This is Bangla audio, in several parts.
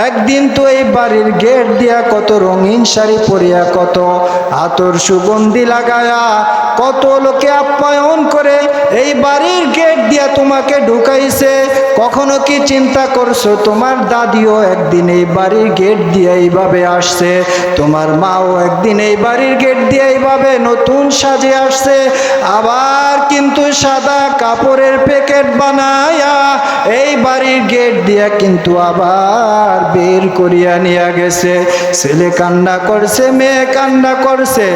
একদিন তো এই বাড়ির গেট দিয়া কত রঙিন শাড়ি পরিয়া, কত আতর সুগন্ধি লাগায়া, কত লোকে আপ্যায়ন করে এই বাড়ির গেট দিয়া তোমাকে ঢুকাইছে। কখনো কি চিন্তা করছো তোমার দাদিও একদিন এই বাড়ির গেট দিয়ে এইভাবে আসছে, তোমার মাও একদিন এই বাড়ির গেট দিয়ে এইভাবে নতুন সাজে আসছে, আবার কিন্তু সাদা কাপড়ের প্যাকেট বানায়া এই বাড়ির গেট দিয়া কিন্তু আবার বের করিয়া নিয়ে গেছে। ছেলে কান্না করছে, মেয়ে কান্না করছে,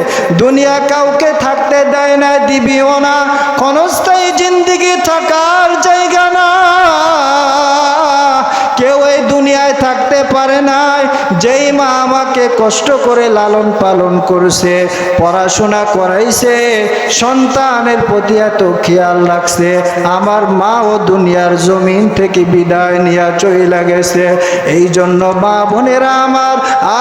দুনিয়া কাউকে থাকতে দেয় না, দিবিও না, ক্ষণস্থায়ী জিন্দেগি থাকার জায়গা না। কেউ এই দুনিয়ায় থাকতে পারে নাই। যেই মা আমাকে কষ্ট করে লালন পালন করছে, পড়াশোনা করাইছে, সন্তানের প্রতি এত খেয়াল রাখছে, আমার মাও দুনিয়ার জমিন থেকে বিদায় নিয়ে চলে গেছে। এই জন্য মা বোনেরা আমার,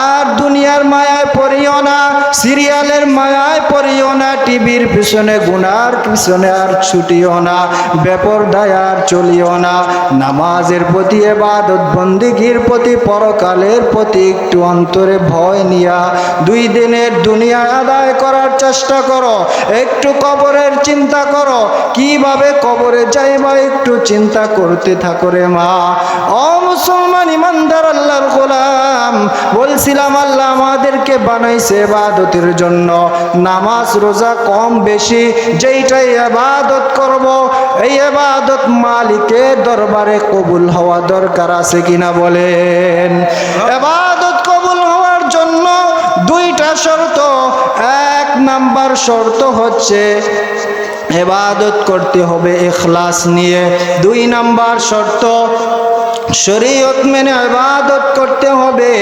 আর দুনিয়ার মায়ায় পড়িও না, সিরিয়ালের মায়ায় পড়িও না, টিভির পিছনে গুনার পিছনে আর ছুটিও না, বেপরদায় আর চলিও না। নামাজের প্রতি, ইবাদত বন্দেগীর প্রতি, পরকালের প্রতি একটু অন্তরে ভয় নিয়া 2 দিনের দুনিয়া আদায় করার চেষ্টা করো। একটু কবরের চিন্তা করো, কিভাবে কবরে যাইবা একটু চিন্তা করতে থাকো রে মা। ও মুসলমান ইমানদার আল্লাহর গোলাম, বলছিলাম আল্লাহ আমাদেরকে বানাইছে ইবাদতের জন্য। নামাজ রোজা কম বেশি যেইটাই ইবাদত করব, এই ইবাদত মালিকের দরবারে কবুল হওয়া দরকার আছে কিনা বলেন? ইবাদত কবুল হওয়ার জন্য 2টা শর্ত। 1 নাম্বার শর্ত হচ্ছে ইবাদত করতে হবে ইখলাস নিয়ে। 2 নাম্বার শর্ত শরীয়ত মেনে ইবাদত করতে হবে।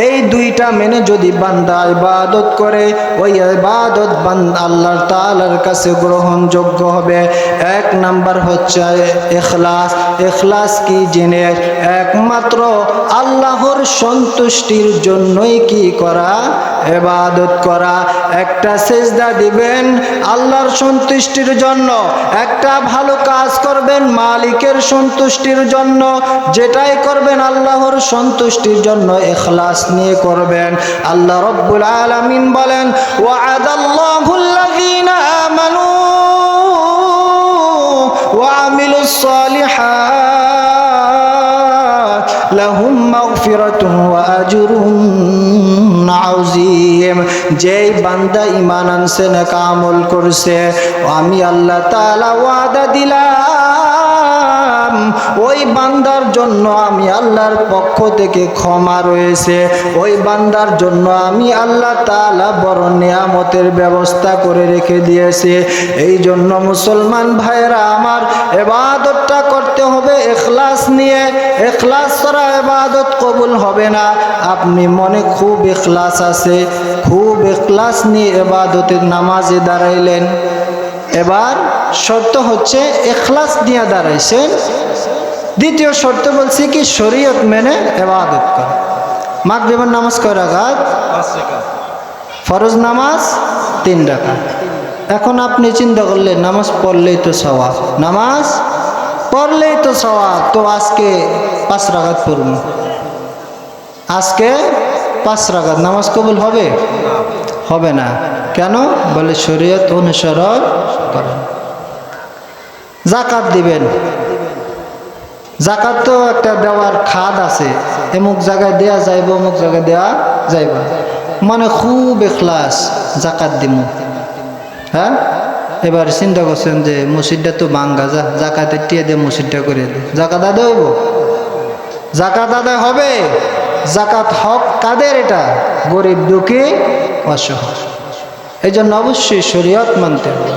এই 2টা মেনে যদি বান্দা ইবাদত করে, ওই ইবাদত বান্দা আল্লাহ তাআলার কাছে গ্রহণযোগ্য হবে। 1 নাম্বার হচ্ছে ইখলাস। ইখলাস কি জিনিস? একমাত্র আল্লাহর সন্তুষ্টির জন্যই কি করা? ইবাদত করা। একটা সিজদা দিবেন আল্লাহর সন্তুষ্টির জন্য, একটা ভালো কাজ করবেন মালিকের সন্তুষ্টির জন্য, যেটাই করবেন আল্লাহর সন্তুষ্টির জন্য ইখলাস নিয়ে করবেন। আল্লাহ রাব্বুল আলামিন বলেন, ওয়া'আদাল্লাহুল্লাযীনা আমানু ওয়া আমিলুস সালিহাত লাহুম মাগফিরাতুন ওয়া আজরুন আযীম। যেই বান্দা ঈমান আনছে, নেক আমল করছে, আমি আল্লাহ তাআলা ওয়াদা দিলাম ওই বান্দার জন্য আমি আল্লাহর পক্ষ থেকে ক্ষমা রয়েছে, ওই বান্দার জন্য আমি আল্লাহ তাআলা বড় নিয়ামতের ব্যবস্থা করে রেখে দিয়েছে। এই জন্য মুসলমান ভাইরা আমার, ইবাদতটা করতে হবে ইখলাস নিয়ে। ইখলাস ছাড়া ইবাদত কবুল হবে না। আপনি মনে খুব ইখলাস আছে, খুব ইখলাস নিয়ে ইবাদতের নামাজে দাঁড়াইলেন, এবার শর্ত হচ্ছে ইখলাস নিয়ে দাঁড়াইছেন। দ্বিতীয় শর্ত বলছি কি, শরীয়ত মেনে ইবাদত করা। মাগরিবের নামাজ কয় রাকাত? 5 রাকাত। ফরজ নামাজ 3 রাকাত। এখন আপনি চিন্তা করলেন নামাজ পড়লেই তো সওয়াব, নামাজ পড়লেই তো সওয়াব, তো আজকে 5 রাকাত পড়ব, আজকে 5 রাকাত, নামাজ কবুল হবে? হবে না। কেন? বলে শরীয়ত অনুসরণ করেন। যাকাত দিবেন, যাকাত তো একটা দেওয়ার খাদ আছে, এমুক জায়গায় দেয়া যাইব, অমুক জায়গায় দেওয়া যাইব, মানে খুব ইখলাস যাকাত দিব। হ্যাঁ, এবার চিন্তা করছেন যে মসজিদটা তো ভাঙ্গা, যাকাতে টিয়ে দিয়ে মসজিদটা করে দে, যাকাত আদায় হইব? যাকাত আদায় হবে। যাকাত হক কাদের? এটা গরিব, দুঃখী, অসহায়। এই জন্য অবশ্যই শরীয়ত মানতে হবে।